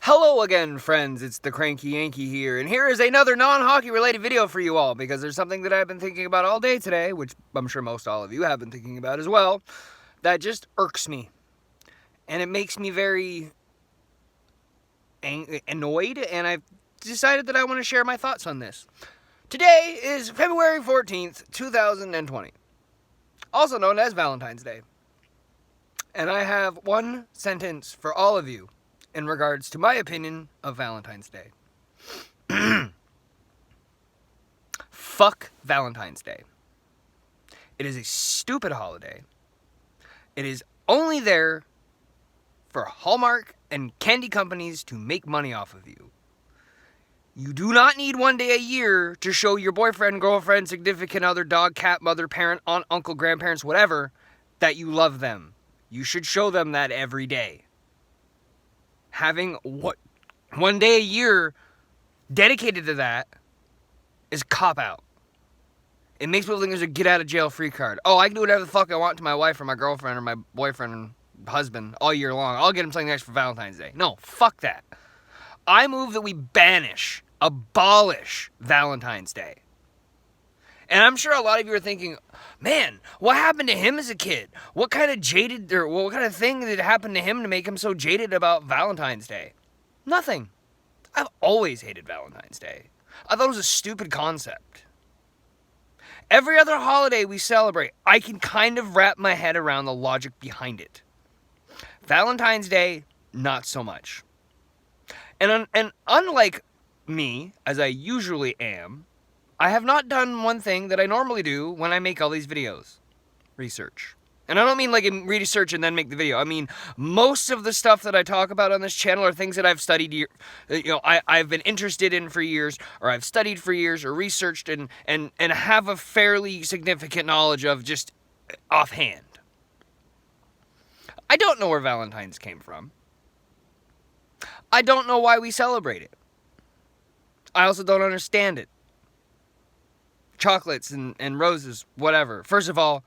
Hello again, friends. It's the Cranky Yankee here, and here is another non-hockey related video for you all, because there's something that I've been thinking about all day today, which I'm sure most all of you have been thinking about as well, that just irks me. And it makes me very annoyed, and I've decided that I want to share my thoughts on this. Today is February 14th, 2020, also known as Valentine's Day. And I have one sentence for all of you in regards to my opinion of Valentine's Day. Fuck Valentine's Day. It is a stupid holiday. It is only there for Hallmark and candy companies to make money off of you. You do not need one day a year to show your boyfriend, girlfriend, significant other, dog, cat, mother, parent, aunt, uncle, grandparents, whatever, that you love them. You should show them that every day. Having one day a year dedicated to that is cop-out. It makes people think there's a get-out-of-jail-free card. Oh, I can do whatever the fuck I want to my wife or my girlfriend or my boyfriend and husband all year long. I'll get them something nice for Valentine's Day. No, fuck that. I move that we abolish Valentine's Day. And I'm sure a lot of you are thinking, man, what happened to him as a kid? What kind of thing did happen to him to make him so jaded about Valentine's Day? Nothing. I've always hated Valentine's Day. I thought it was a stupid concept. Every other holiday we celebrate, I can kind of wrap my head around the logic behind it. Valentine's Day, not so much. And unlike me, as I usually am, I have not done one thing that I normally do when I make all these videos. Research. And I don't mean like research and then make the video. I mean, most of the stuff that I talk about on this channel are things that I've studied, I've been interested in for years, or I've studied for years, or researched and have a fairly significant knowledge of just offhand. I don't know where Valentine's came from. I don't know why we celebrate it. I also don't understand it. Chocolates and roses, whatever. First of all,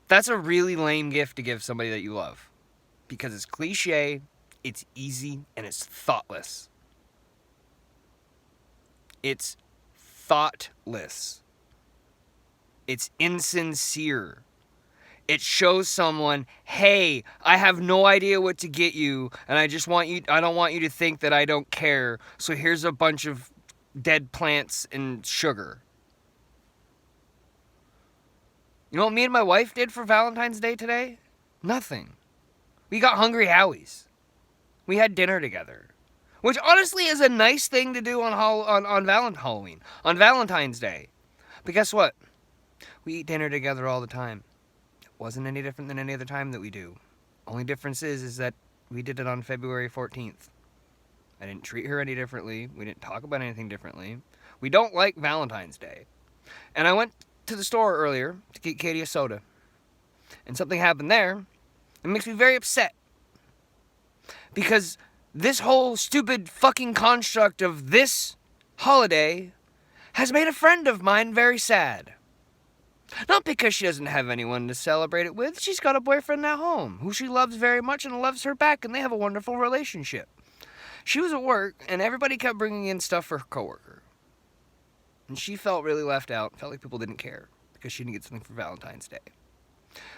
that's a really lame gift to give somebody that you love. Because it's cliche, it's easy, and it's thoughtless. It's thoughtless. It's insincere. It shows someone, hey, I have no idea what to get you, and I don't want you to think that I don't care, so here's a bunch of dead plants and sugar. You know what me and my wife did for Valentine's Day today? Nothing. We got Hungry Howie's. We had dinner together. Which honestly is a nice thing to do on Valentine's Day. But guess what? We eat dinner together all the time. It wasn't any different than any other time that we do. Only difference is that we did it on February 14th. I didn't treat her any differently. We didn't talk about anything differently. We don't like Valentine's Day. And I went to the store earlier to get Katie a soda. And something happened there. It makes me very upset. Because this whole stupid fucking construct of this holiday has made a friend of mine very sad. Not because she doesn't have anyone to celebrate it with. She's got a boyfriend at home who she loves very much and loves her back, and they have a wonderful relationship. She was at work, and everybody kept bringing in stuff for her coworker. And she felt really left out, felt like people didn't care because she didn't get something for Valentine's Day.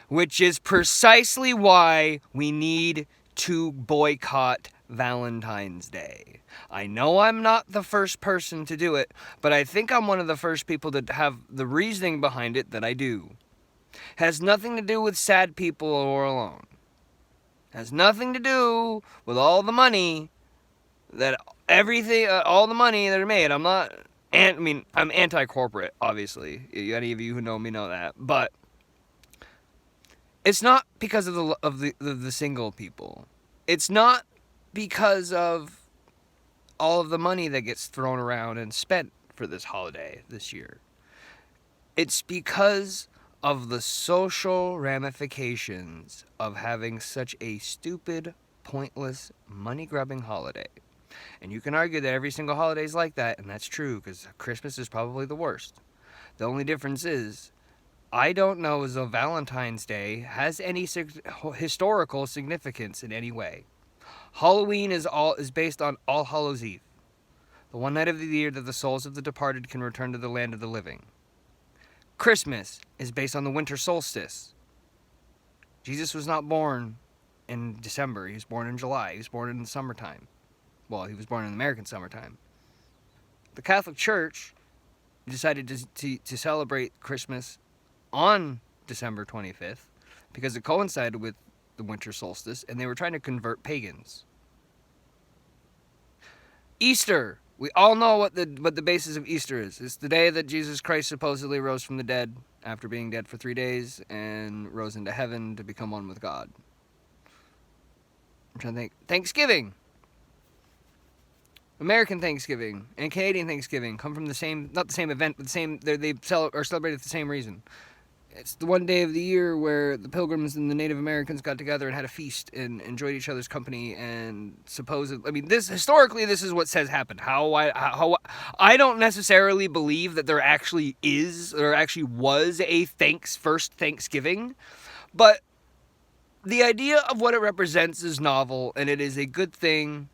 Which is precisely why we need to boycott Valentine's Day. I know I'm not the first person to do it, but I think I'm one of the first people to have the reasoning behind it that I do. Has nothing to do with sad people or alone. Has nothing to do with all the money all the money that are made. I'm anti-corporate, obviously. Any of you who know me know that. But it's not because of the single people. It's not because of all of the money that gets thrown around and spent for this holiday this year. It's because of the social ramifications of having such a stupid, pointless, money-grubbing holiday. And you can argue that every single holiday is like that, and that's true, because Christmas is probably the worst. The only difference is, I don't know as though Valentine's Day has any historical significance in any way. Halloween is based on All Hallows Eve, the one night of the year that the souls of the departed can return to the land of the living. Christmas is based on the winter solstice. Jesus was not born in December. He was born in July. He was born in the summertime. Well, he was born in the American summertime. The Catholic Church decided to celebrate Christmas on December 25th because it coincided with the winter solstice, and they were trying to convert pagans. Easter. We all know what the basis of Easter is. It's the day that Jesus Christ supposedly rose from the dead after being dead for 3 days and rose into heaven to become one with God. I'm trying to think. Thanksgiving. American Thanksgiving and Canadian Thanksgiving come from the same, not the same event, but the same. They celebrated for the same reason. It's the one day of the year where the Pilgrims and the Native Americans got together and had a feast and enjoyed each other's company. And supposedly, I mean, this historically, this is what says happened. How I don't necessarily believe that there actually was a first Thanksgiving, but the idea of what it represents is novel, and it is a good thing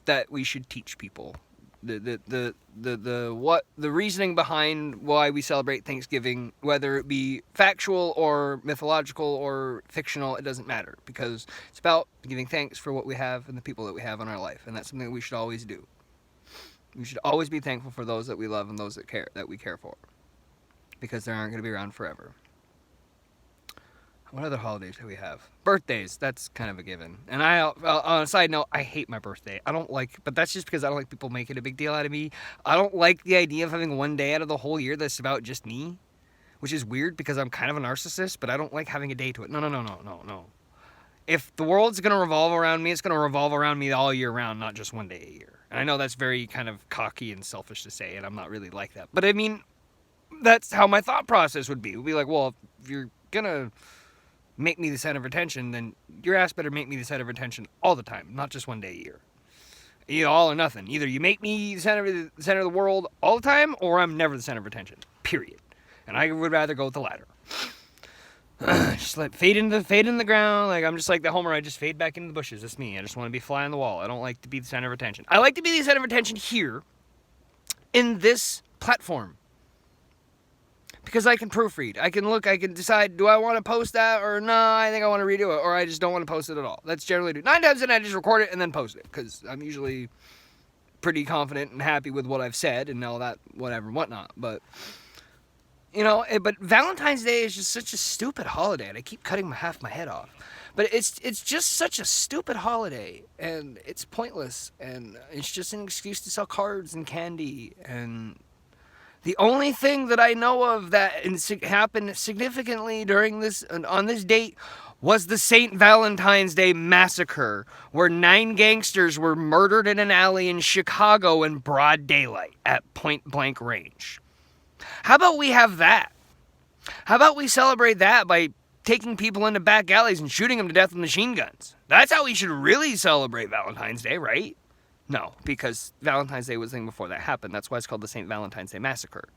that we should teach people. The reasoning behind why we celebrate Thanksgiving, whether it be factual or mythological or fictional, it doesn't matter, because it's about giving thanks for what we have and the people that we have in our life, and that's something that we should always do. We should always be thankful for those that we love and those that we care for, because they aren't going to be around forever. What other holidays do we have? Birthdays, that's kind of a given. And on a side note, I hate my birthday. But that's just because I don't like people making a big deal out of me. I don't like the idea of having one day out of the whole year that's about just me, which is weird because I'm kind of a narcissist, but I don't like having a day to it. No. If the world's going to revolve around me, it's going to revolve around me all year round, not just one day a year. And I know that's very kind of cocky and selfish to say, and I'm not really like that. But I mean, that's how my thought process would be. It would be like, well, if you're going to make me the center of attention, then your ass better make me the center of attention all the time, not just one day a year. Either all or nothing. Either you make me the center of the world all the time, or I'm never the center of attention. Period. And I would rather go with the latter. Just like fade in the ground. Like I'm just like the Homer. I just fade back into the bushes. That's me. I just want to be fly on the wall. I don't like to be the center of attention. I like to be the center of attention here, in this platform. Because I can proofread. I can decide, do I want to post that or no, I think I want to redo it, or I just don't want to post it at all. That's generally 9 times in I just record it and then post it, because I'm usually pretty confident and happy with what I've said and all that, whatever, whatnot. But, but Valentine's Day is just such a stupid holiday, and I keep cutting half my head off. But it's just such a stupid holiday, and it's pointless, and it's just an excuse to sell cards and candy, and the only thing that I know of that happened significantly on this date was the St. Valentine's Day Massacre, where 9 gangsters were murdered in an alley in Chicago in broad daylight at point-blank range. How about we have that? How about we celebrate that by taking people into back alleys and shooting them to death with machine guns? That's how we should really celebrate Valentine's Day, right? No, because Valentine's Day was the thing before that happened. That's why it's called the St. Valentine's Day Massacre.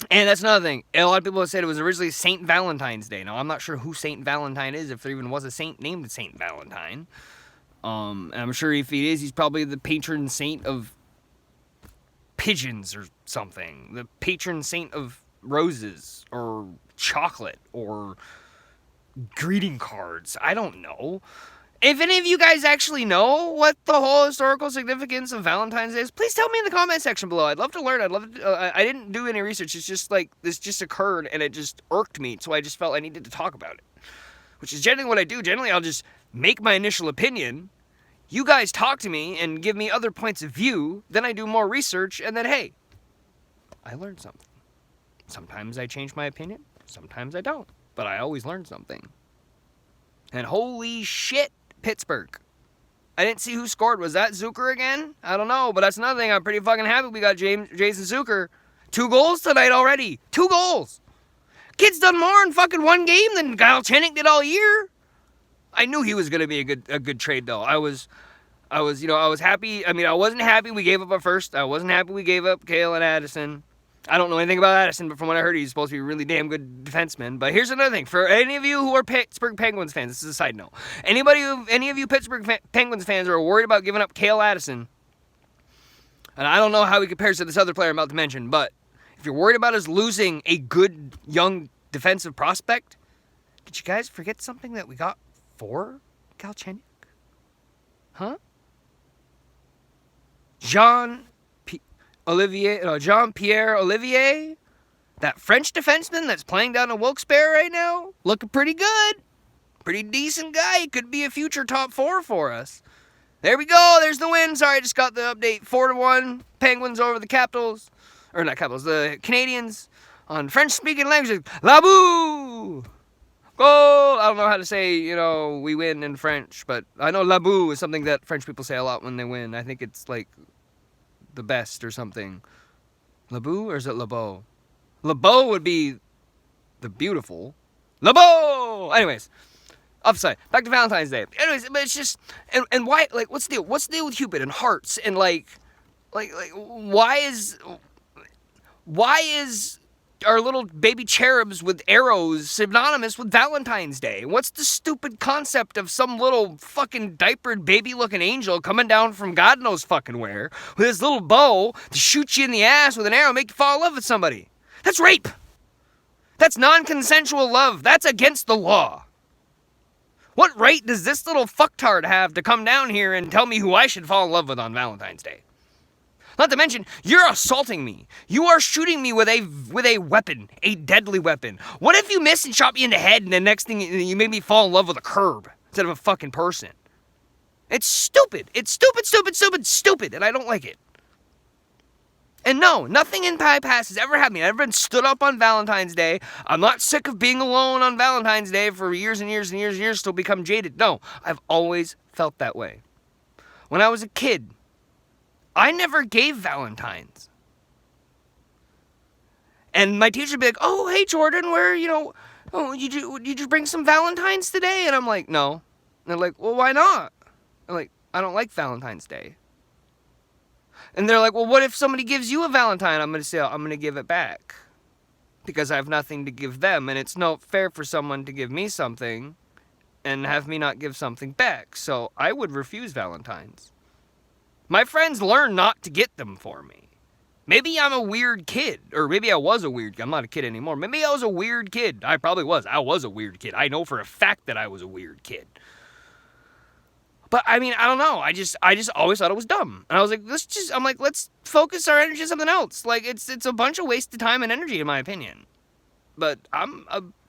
And that's another thing. A lot of people have said it was originally St. Valentine's Day. Now, I'm not sure who St. Valentine is, if there even was a saint named St. Valentine. And I'm sure if he is, he's probably the patron saint of pigeons or something. The patron saint of roses or chocolate or greeting cards. I don't know. If any of you guys actually know what the whole historical significance of Valentine's Day is, please tell me in the comment section below. I'd love to learn. I didn't do any research. It's just like, this just occurred and it just irked me. So I just felt I needed to talk about it. Which is generally what I do. Generally, I'll just make my initial opinion. You guys talk to me and give me other points of view. Then I do more research and then, hey, I learned something. Sometimes I change my opinion. Sometimes I don't. But I always learn something. And holy shit, Pittsburgh. I didn't see who scored. Was that Zucker again? I don't know, but that's another thing. I'm pretty fucking happy we got Jason Zucker. 2 goals tonight already. 2 goals. Kid's done more in fucking 1 game than Kyle Chennick did all year. I knew he was going to be a good trade, though. I was happy. I mean, I wasn't happy we gave up our first. I wasn't happy we gave up Cale and Addison. I don't know anything about Addison, but from what I heard, he's supposed to be a really damn good defenseman. But here's another thing. For any of you who are Pittsburgh Penguins fans, this is a side note. Any of you Pittsburgh Penguins fans are worried about giving up Cale Addison, and I don't know how he compares to this other player I'm about to mention, but if you're worried about us losing a good young defensive prospect, did you guys forget something that we got for Galchenyuk? Huh? Jean-Pierre Olivier, that French defenseman that's playing down in Wilkes-Barre right now, looking pretty good. Pretty decent guy. He could be a future top 4 for us. There we go. There's the win. Sorry, I just got the update. 4-1. Penguins over the Capitals. Or not Capitals, the Canadians on French-speaking languages. La Boo! Goal! I don't know how to say, we win in French, but I know La Boo is something that French people say a lot when they win. I think it's like the best or something. La Boo or is it La Beau? La Beau would be the beautiful. La Beau! Anyways. Upside. Back to Valentine's Day. Anyways, but it's just, and why, like, what's the deal? What's the deal with Cupid and hearts and like, why is our little baby cherubs with arrows synonymous with Valentine's Day? What's the stupid concept of some little fucking diapered baby-looking angel coming down from God knows fucking where with his little bow to shoot you in the ass with an arrow and make you fall in love with somebody? That's rape. That's non-consensual love. That's against the law. What right does this little fucktard have to come down here and tell me who I should fall in love with on Valentine's Day? Not to mention, you're assaulting me. You are shooting me with a weapon, a deadly weapon. What if you miss and shot me in the head and the next thing you made me fall in love with a curb instead of a fucking person? It's stupid. It's stupid, and I don't like it. And no, nothing in my past has ever happened. I've never been stood up on Valentine's Day. I'm not sick of being alone on Valentine's Day for years and years and years and years till become jaded. No, I've always felt that way. When I was a kid, I never gave Valentines. And my teacher would be like, oh, hey, Jordan, did you bring some Valentines today? And I'm like, no. And they're like, well, why not? I'm like, I don't like Valentine's Day. And they're like, well, what if somebody gives you a Valentine? I'm going to say, I'm going to give it back. Because I have nothing to give them. And it's not fair for someone to give me something and have me not give something back. So I would refuse Valentines. My friends learn not to get them for me. Maybe I'm a weird kid. Or maybe I was a weird kid. I'm not a kid anymore. Maybe I was a weird kid. I probably was. I was a weird kid. I know for a fact that I was a weird kid. But, I mean, I don't know. I just always thought it was dumb. And I was like, let's focus our energy on something else. Like, it's a bunch of wasted time and energy, in my opinion. But I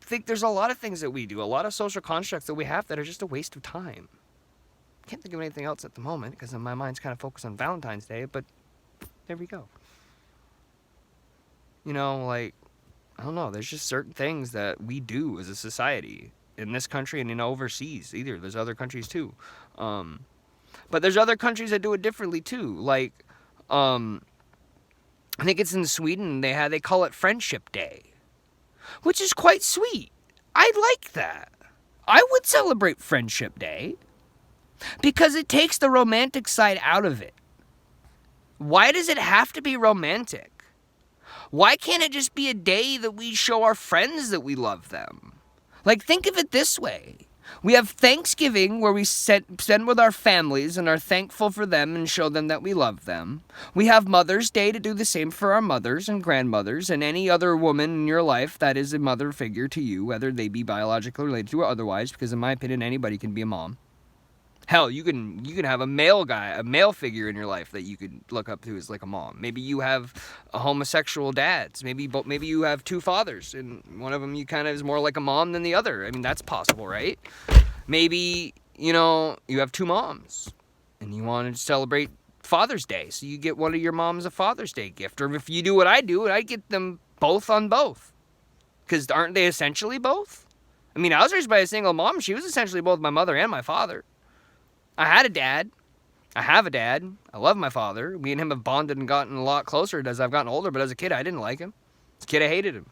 think there's a lot of things that we do, a lot of social constructs that we have that are just a waste of time. Can't think of anything else at the moment because my mind's kind of focused on Valentine's Day, but there we go. I don't know. There's just certain things that we do as a society in this country and in overseas either. There's other countries too. But there's other countries that do it differently too. Like, I think it's in Sweden. They call it Friendship Day, which is quite sweet. I like that. I would celebrate Friendship Day because it takes the romantic side out of it. Why does it have to be romantic? Why can't it just be a day that we show our friends that we love them? Like, think of it this way. We have Thanksgiving where we spend with our families and are thankful for them and show them that we love them. We have Mother's Day to do the same for our mothers and grandmothers and any other woman in your life that is a mother figure to you, whether they be biologically related to or otherwise, because in my opinion, anybody can be a mom. Hell, you can have a male figure in your life that you could look up to as like a mom. Maybe you have a homosexual dads. Maybe you have two fathers, and one of them you kind of is more like a mom than the other. I mean, that's possible, right? Maybe, you have two moms, and you want to celebrate Father's Day, so you get one of your moms a Father's Day gift. Or if you do what I do, I get them both on both. Because aren't they essentially both? I mean, I was raised by a single mom. She was essentially both my mother and my father. I had a dad. I have a dad. I love my father. Me and him have bonded and gotten a lot closer as I've gotten older, but as a kid, I didn't like him. As a kid, I hated him.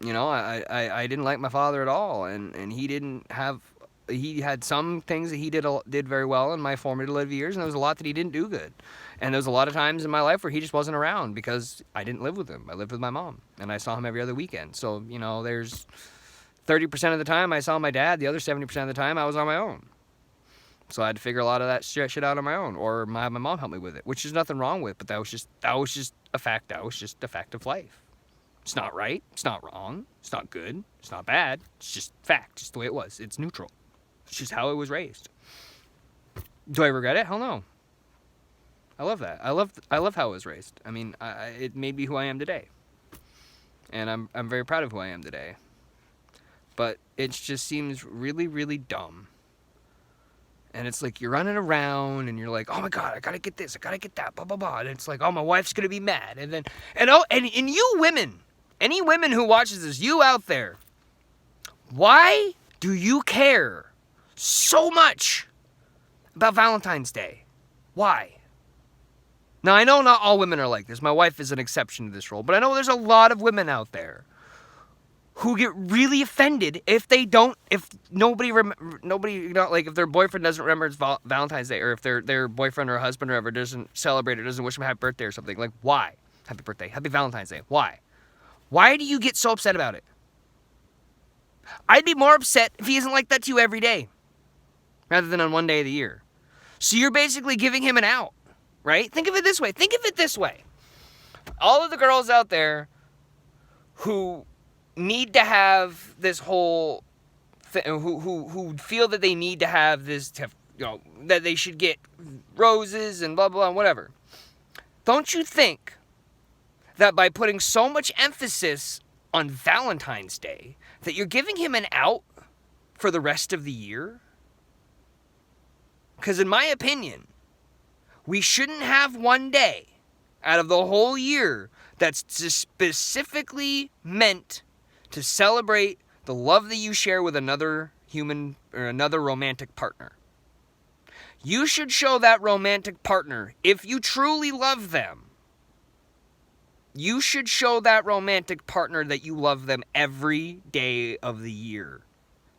I didn't like my father at all, and he didn't have he had some things that he did very well in my formative years, and there was a lot that he didn't do good. And there was a lot of times in my life where he just wasn't around because I didn't live with him. I lived with my mom, and I saw him every other weekend. So, there's 30% of the time I saw my dad. The other 70% of the time I was on my own. So I had to figure a lot of that shit out on my own, or my mom helped me with it, which there's nothing wrong with, but that was just a fact. That was just a fact of life. It's not right. It's not wrong. It's not good. It's not bad. It's just fact. Just the way it was. It's neutral. It's just how it was raised. Do I regret it? Hell no. I love that. I love how I was raised. I mean, it made me who I am today, and I'm very proud of who I am today. But it just seems really, really dumb. And it's like you're running around and you're like, oh my God, I gotta get this, I gotta get that, blah, blah, blah. And it's like, oh, my wife's gonna be mad. And you women, any women who watches this, you out there, why do you care so much about Valentine's Day? Why? Now, I know not all women are like this. My wife is an exception to this rule. But I know there's a lot of women out there who get really offended if their boyfriend doesn't remember it's Valentine's Day, or if their boyfriend or husband or whoever doesn't celebrate or doesn't wish them happy birthday or something. Like, why? Happy birthday, happy Valentine's Day. Why? Why do you get so upset about it? I'd be more upset if he isn't like that to you every day, rather than on one day of the year. So you're basically giving him an out, right? Think of it this way. All of the girls out there who need to have this whole who feel that they need to have this, that they should get roses and blah, blah, and whatever. Don't you think that by putting so much emphasis on Valentine's Day that you're giving him an out for the rest of the year? Because in my opinion, we shouldn't have one day out of the whole year that's specifically meant to celebrate the love that you share with another human or another romantic partner. You should show that romantic partner, if you truly love them, you should show that romantic partner that you love them every day of the year.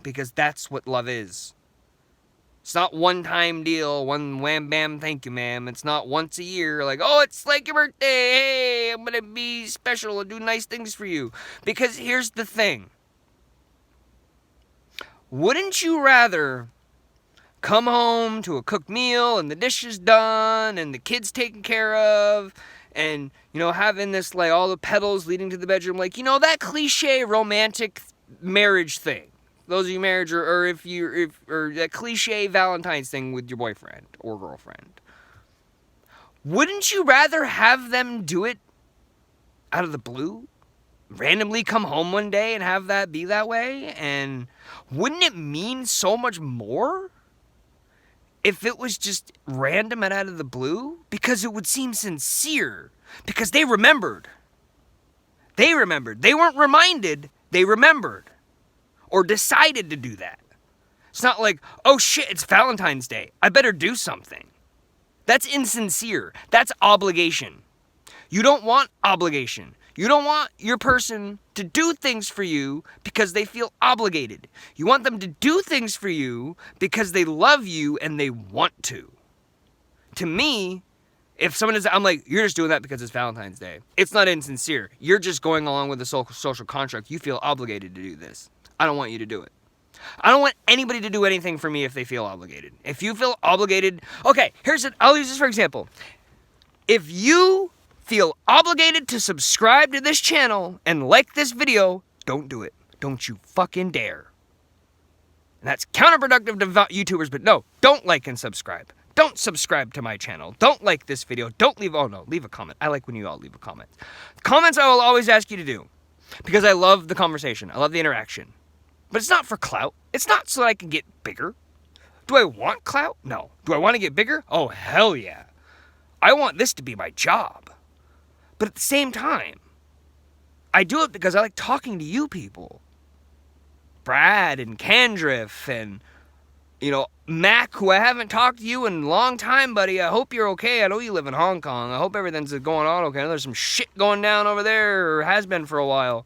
Because that's what love is. It's not one-time deal, one wham bam, thank you ma'am. It's not once a year, like, oh, it's like your birthday, hey, I'm gonna be special and do nice things for you. Because here's the thing. Wouldn't you rather come home to a cooked meal and the dishes done and the kids taken care of and, having this, like, all the petals leading to the bedroom, like, that cliche romantic marriage thing. Those of you married, or that cliche Valentine's thing with your boyfriend or girlfriend. Wouldn't you rather have them do it out of the blue? Randomly come home one day and have that be that way? And wouldn't it mean so much more if it was just random and out of the blue? Because it would seem sincere. Because they remembered. They weren't reminded, they remembered. Or decided to do that. It's not like, oh shit, it's Valentine's Day, I better do something. That's insincere. That's obligation. You don't want obligation. You don't want your person to do things for you because they feel obligated. You want them to do things for you because they love you and they want to. To me, if someone is, I'm like, you're just doing that because it's Valentine's Day. It's not insincere. You're just going along with the social contract. You feel obligated to do this. I don't want you to do it. I don't want anybody to do anything for me if they feel obligated. If you feel obligated, okay, I'll use this for example. If you feel obligated to subscribe to this channel and like this video, don't do it. Don't you fucking dare. And that's counterproductive to YouTubers, but no, don't like and subscribe. Don't subscribe to my channel. Don't like this video. Leave a comment. I like when you all leave a comment. Comments I will always ask you to do because I love the conversation. I love the interaction. But it's not for clout. It's not so that I can get bigger. Do I want clout? No. Do I want to get bigger? Oh, hell yeah. I want this to be my job. But at the same time, I do it because I like talking to you people. Brad and Candriff and, Mac, who I haven't talked to you in a long time, buddy. I hope you're okay. I know you live in Hong Kong. I hope everything's going on okay. I know there's some shit going down over there, or has been for a while.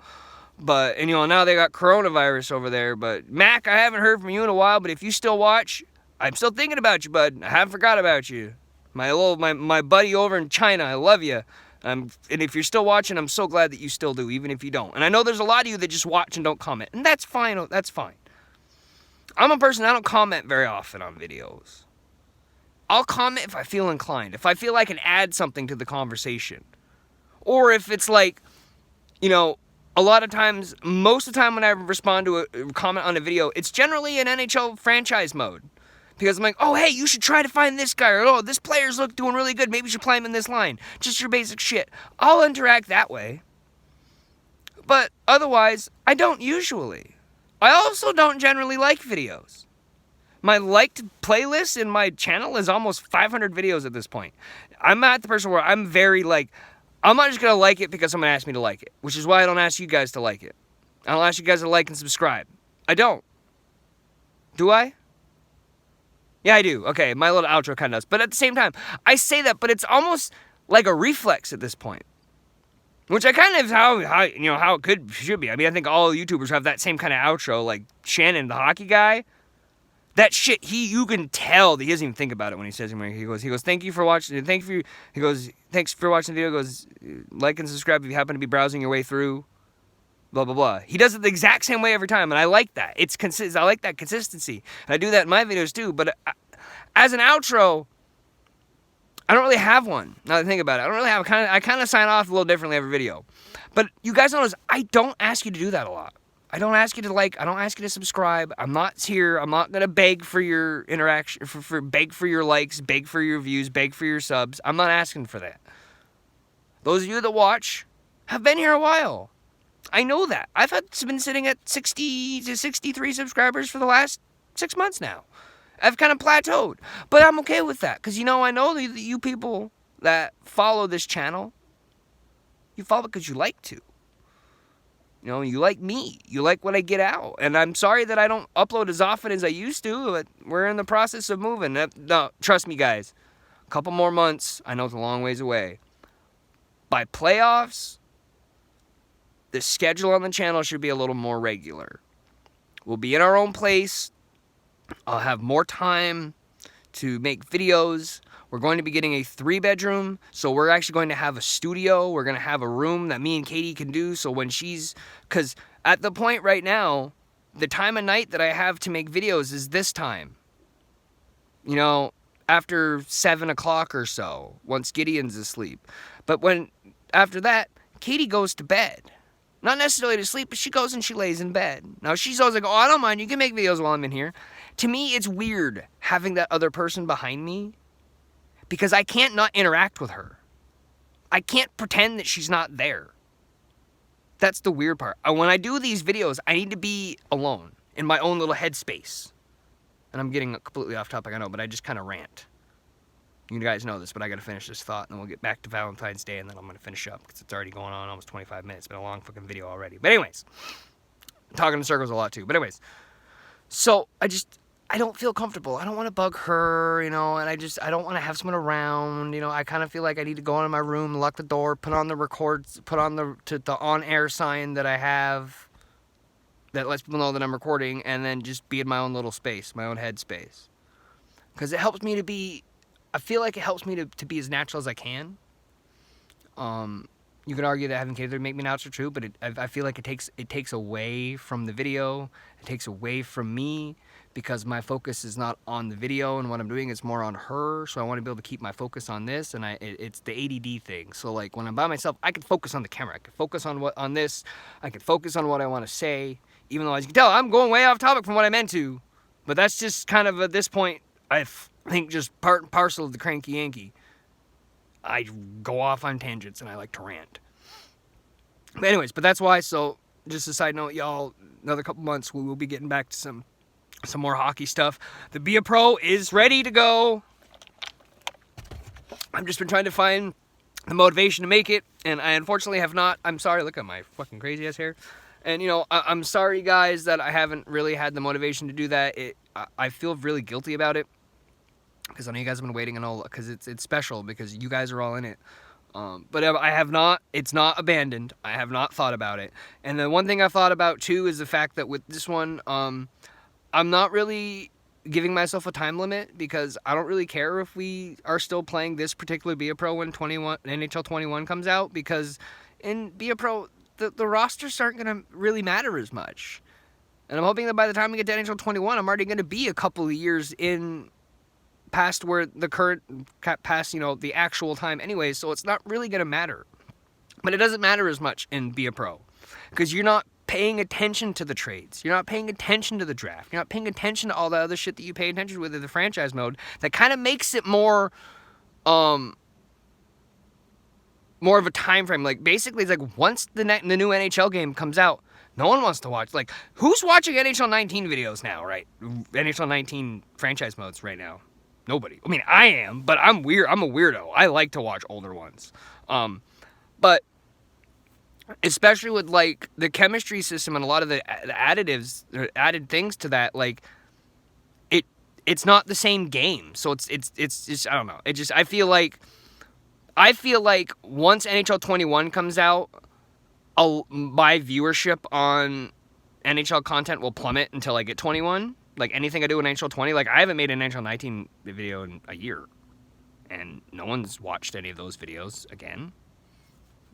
And, now they got coronavirus over there. But, Mac, I haven't heard from you in a while, but if you still watch, I'm still thinking about you, bud. I haven't forgot about you. My buddy over in China, I love you. And if you're still watching, I'm so glad that you still do, even if you don't. And I know there's a lot of you that just watch and don't comment. And that's fine. That's fine. I'm a person, I don't comment very often on videos. I'll comment if I feel inclined. If I feel I can add something to the conversation. Or if it's like, a lot of times, most of the time when I respond to a comment on a video, it's generally an NHL franchise mode. Because I'm like, oh, hey, you should try to find this guy. Or, oh, this player's doing really good. Maybe you should play him in this line. Just your basic shit. I'll interact that way. But otherwise, I don't usually. I also don't generally like videos. My liked playlist in my channel is almost 500 videos at this point. I'm not the person where I'm very I'm not just going to like it because someone asked me to like it. Which is why I don't ask you guys to like it. I don't ask you guys to like and subscribe. I don't. Do I? Yeah, I do. Okay, my little outro kind of does. But at the same time, I say that, but it's almost like a reflex at this point. Which I kind of is how it should be. I mean, I think all YouTubers have that same kind of outro, like Shannon, the hockey guy. That shit, you can tell that he doesn't even think about it when he says it. He goes, thank you for watching. He goes, thanks for watching the video. He goes, like and subscribe if you happen to be browsing your way through. Blah, blah, blah. He does it the exact same way every time, and I like that. I like that consistency. And I do that in my videos too, but as an outro, I don't really have one. Now that I think about it, I don't really have. I kind of sign off a little differently every video. But you guys notice, I don't ask you to do that a lot. I don't ask you to like. I don't ask you to subscribe. I'm not here. I'm not gonna beg for your interaction, beg for your likes, beg for your views, beg for your subs. I'm not asking for that. Those of you that watch have been here a while. I know that. I've been sitting at 60 to 63 subscribers for the last 6 months now. I've kind of plateaued. But I'm okay with that. Because, I know that you people that follow this channel, you follow because you like to. You like me. You like what I get out. And I'm sorry that I don't upload as often as I used to, but we're in the process of moving. No, trust me, guys. A couple more months. I know it's a long ways away. By playoffs, the schedule on the channel should be a little more regular. We'll be in our own place. I'll have more time to make videos. We're going to be getting a 3-bedroom, so we're actually going to have a studio. We're going to have a room that me and Katie can do, so when because at the point right now, the time of night that I have to make videos is this time. After 7 o'clock or so, once Gideon's asleep. But after that, Katie goes to bed. Not necessarily to sleep, but she goes and she lays in bed. Now, she's always like, oh, I don't mind. You can make videos while I'm in here. To me, it's weird having that other person behind me because I can't not interact with her. I can't pretend that she's not there. That's the weird part. When I do these videos, I need to be alone in my own little headspace. And I'm getting completely off topic, I know, but I just kind of rant. You guys know this, but I got to finish this thought, and then we'll get back to Valentine's Day, and then I'm going to finish up, because it's already going on almost 25 minutes. It's been a long fucking video already. But anyways, I'm talking in circles a lot, too. But anyways, so I don't feel comfortable. I don't want to bug her, and I don't want to have someone around, I kind of feel like I need to go into my room, lock the door, put on the on-air sign that I have that lets people know that I'm recording, and then just be in my own little space, my own head space. Because it helps me to be... I feel like it helps me to be as natural as I can. You can argue that having kids would make me natural, true, but I feel like it takes away from the video. It takes away from me because my focus is not on the video and what I'm doing. It's more on her. So I want to be able to keep my focus on this, and it's the ADD thing. So like when I'm by myself, I can focus on the camera. I can focus on this. I can focus on what I want to say. Even though, as you can tell, I'm going way off topic from what I meant to. But that's just kind of at this point. I think just part and parcel of the cranky Yankee. I go off on tangents and I like to rant. But anyways, that's why. So just a side note, y'all, another couple months we will be getting back to some more hockey stuff. The Be a Pro is ready to go. I've just been trying to find the motivation to make it, and I unfortunately have not. I'm sorry, look at my fucking crazy ass hair. And I'm sorry guys that I haven't really had the motivation to do that. I feel really guilty about it. Because I know you guys have been waiting and all, because it's special, because you guys are all in it. But I have not, it's not abandoned. I have not thought about it. And the one thing I've thought about too is the fact that with this one, I'm not really giving myself a time limit because I don't really care if we are still playing this particular Be a Pro when NHL 21 comes out, because in Be a Pro, the rosters aren't going to really matter as much. And I'm hoping that by the time we get to NHL 21, I'm already going to be a couple of years in past where the current, past, the actual time anyway, so it's not really going to matter. But it doesn't matter as much in Be a Pro because you're not paying attention to the trades. You're not paying attention to the draft. You're not paying attention to all the other shit that you pay attention to with in the franchise mode that kind of makes it more of a time frame. Like, basically, it's like once the new NHL game comes out, no one wants to watch. Like, who's watching NHL 19 videos now, right? NHL 19 franchise modes right now? Nobody. I mean, I am, but I'm weird. I'm a weirdo. I like to watch older ones. But especially with, like, the chemistry system and a lot of the additives, or added things to that, like, it's not the same game. So it's just, I don't know. I feel like once NHL 21 comes out, my viewership on NHL content will plummet until I get 21. Like, anything I do in NHL 20, like, I haven't made an NHL 19 video in a year. And no one's watched any of those videos again.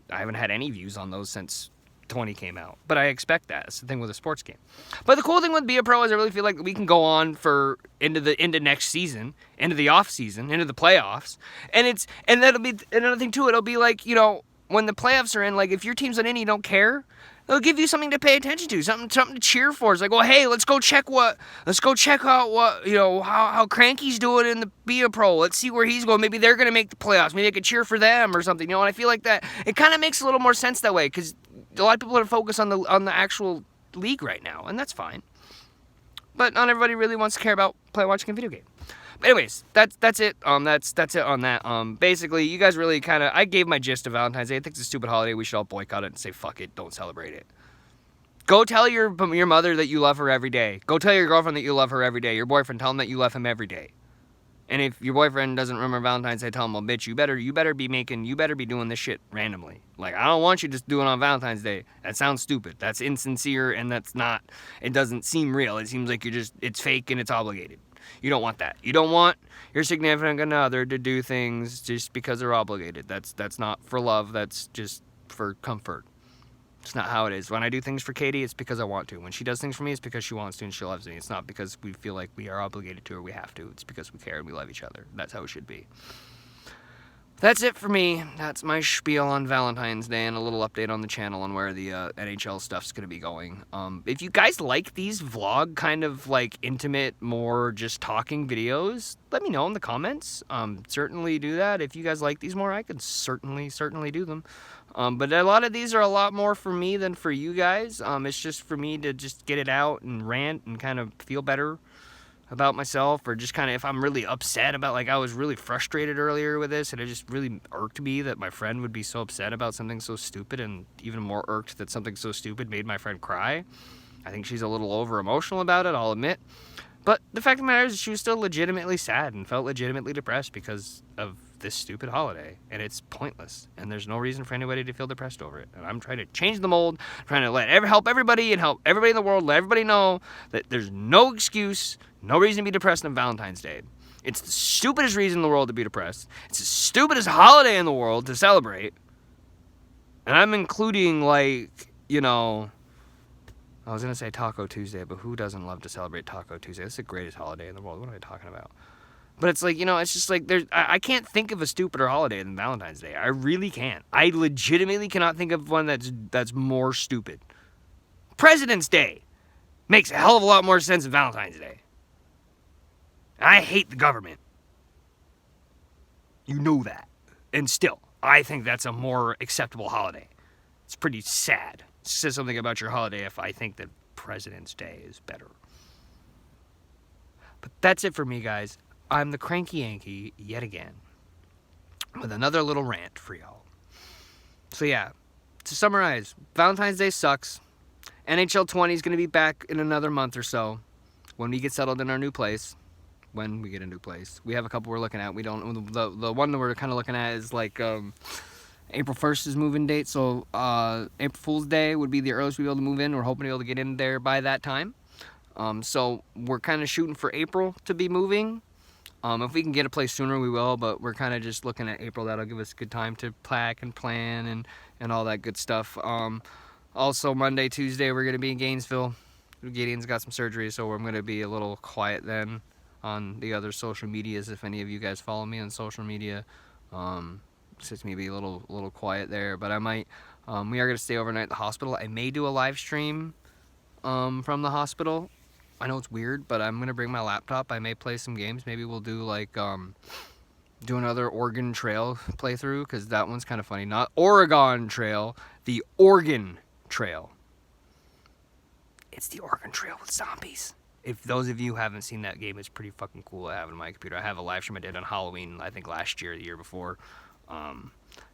I haven't had any views on those since 20 came out. But I expect that. It's the thing with a sports game. But the cool thing with Be a Pro is I really feel like we can go on for into next season, into the off season, into the playoffs. And that'll be another thing too. It'll be like, when the playoffs are in, like, if your team's not in, you don't care. They'll give you something to pay attention to, something to cheer for. It's like, well, hey, let's go check out how Cranky's doing in the Be a Pro. Let's see where he's going. Maybe they're going to make the playoffs. Maybe I could cheer for them or something. And I feel like that, it kind of makes a little more sense that way, because a lot of people are focused on the actual league right now, and that's fine. But not everybody really wants to care about watching a video game. But anyways, that's it. That's it on that. Basically, you guys really I gave my gist of Valentine's Day. I think it's a stupid holiday. We should all boycott it and say fuck it, don't celebrate it. Go tell your mother that you love her every day. Go tell your girlfriend that you love her every day. Your boyfriend, tell him that you love him every day. And if your boyfriend doesn't remember Valentine's Day, tell him, well, bitch, you better be doing this shit randomly. Like, I don't want you just doing it on Valentine's Day. That sounds stupid. That's insincere, and it doesn't seem real. It seems like it's fake and it's obligated. You don't want that. You don't want your significant other to do things just because they're obligated. That's not for love. That's just for comfort. It's not how it is. When I do things for Katie, it's because I want to. When she does things for me, it's because she wants to and she loves me. It's not because we feel like we are obligated to or we have to. It's because we care and we love each other. That's how it should be. That's it for me. That's my spiel on Valentine's Day and a little update on the channel on where the NHL stuff's going to be going. If you guys like these vlog kind of like intimate, more just talking videos, let me know in the comments. Certainly do that. If you guys like these more, I could certainly do them. But a lot of these are a lot more for me than for you guys. It's just for me to just get it out and rant and kind of feel better about myself, or just kind of if I'm really upset about, like, I was really frustrated earlier with this and it just really irked me that my friend would be so upset about something so stupid, and even more irked that something so stupid made my friend cry. I think she's a little over emotional about it, I'll admit. But the fact of the matter is she was still legitimately sad and felt legitimately depressed because of this stupid holiday, and it's pointless, and there's no reason for anybody to feel depressed over it. And I'm trying to change the mold, trying to help everybody and help everybody in the world, let everybody know that there's no excuse, no reason to be depressed on Valentine's Day. It's the stupidest reason in the world to be depressed. It's the stupidest holiday in the world to celebrate. And I'm including, like, I was going to say Taco Tuesday, but who doesn't love to celebrate Taco Tuesday? It's the greatest holiday in the world. What am I talking about? But it's like, it's just like, I can't think of a stupider holiday than Valentine's Day. I really can't. I legitimately cannot think of one that's more stupid. President's Day makes a hell of a lot more sense than Valentine's Day. I hate the government. You know that. And still, I think that's a more acceptable holiday. It's pretty sad. It says something about your holiday if I think that President's Day is better. But that's it for me, guys. I'm the Cranky Yankee yet again with another little rant for y'all. So yeah, to summarize, Valentine's Day sucks. NHL 20 is going to be back in another month or so when we get settled in our new place. We have a couple we're looking at. We don't. The one that we're kind of looking at is like April 1st is move-in date, so April Fool's Day would be the earliest we'll be able to move in. We're hoping to be able to get in there by that time. So we're kind of shooting for April to be moving. If we can get a place sooner, we will, but we're kind of just looking at April. That'll give us good time to pack and plan and all that good stuff. Also, Monday, Tuesday, we're going to be in Gainesville. Gideon's got some surgery, so I'm going to be a little quiet then on the other social medias. If any of you guys follow me on social media, it's just maybe a little quiet there. But I might. We are going to stay overnight at the hospital. I may do a live stream from the hospital. I know it's weird, but I'm going to bring my laptop. I may play some games. Maybe we'll do like do another Oregon Trail playthrough, because that one's kind of funny. Not Oregon Trail, the Oregon Trail. It's the Oregon Trail with zombies. If those of you haven't seen that game, it's pretty fucking cool. I have it on my computer. I have a live stream I did on Halloween, I think last year, the year before.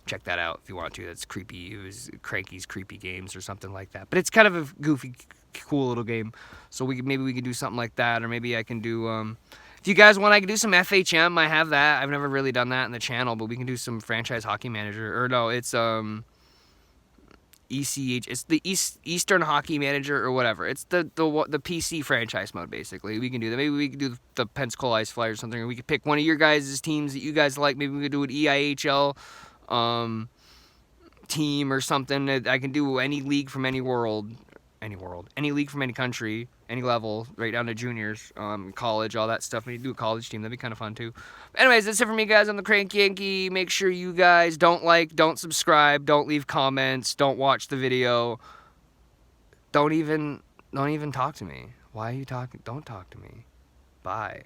Check that out if you want to. That's creepy. It was Cranky's Creepy Games or something like that. But it's kind of a goofy, cool little game. So maybe we could do something like that, or maybe I can do. If you guys want, I can do some FHM. I have that. I've never really done that in the channel, but we can do some Franchise Hockey Manager. Or no, it's ECH. It's the Eastern Hockey Manager or whatever. It's the PC franchise mode, basically. We can do that. Maybe we can do the Pensacola Ice Flyers or something. Or we could pick one of your guys' teams that you guys like. Maybe we could do an EIHL team or something. I can do any league from any league from any country, any level, right down to juniors, college, all that stuff. We do a college team. That'd be kind of fun too. Anyways, that's it for me, guys. I'm the Crank Yankee. Make sure you guys don't subscribe, don't leave comments, don't watch the video. Don't even talk to me. Why are you talking? Don't talk to me. Bye.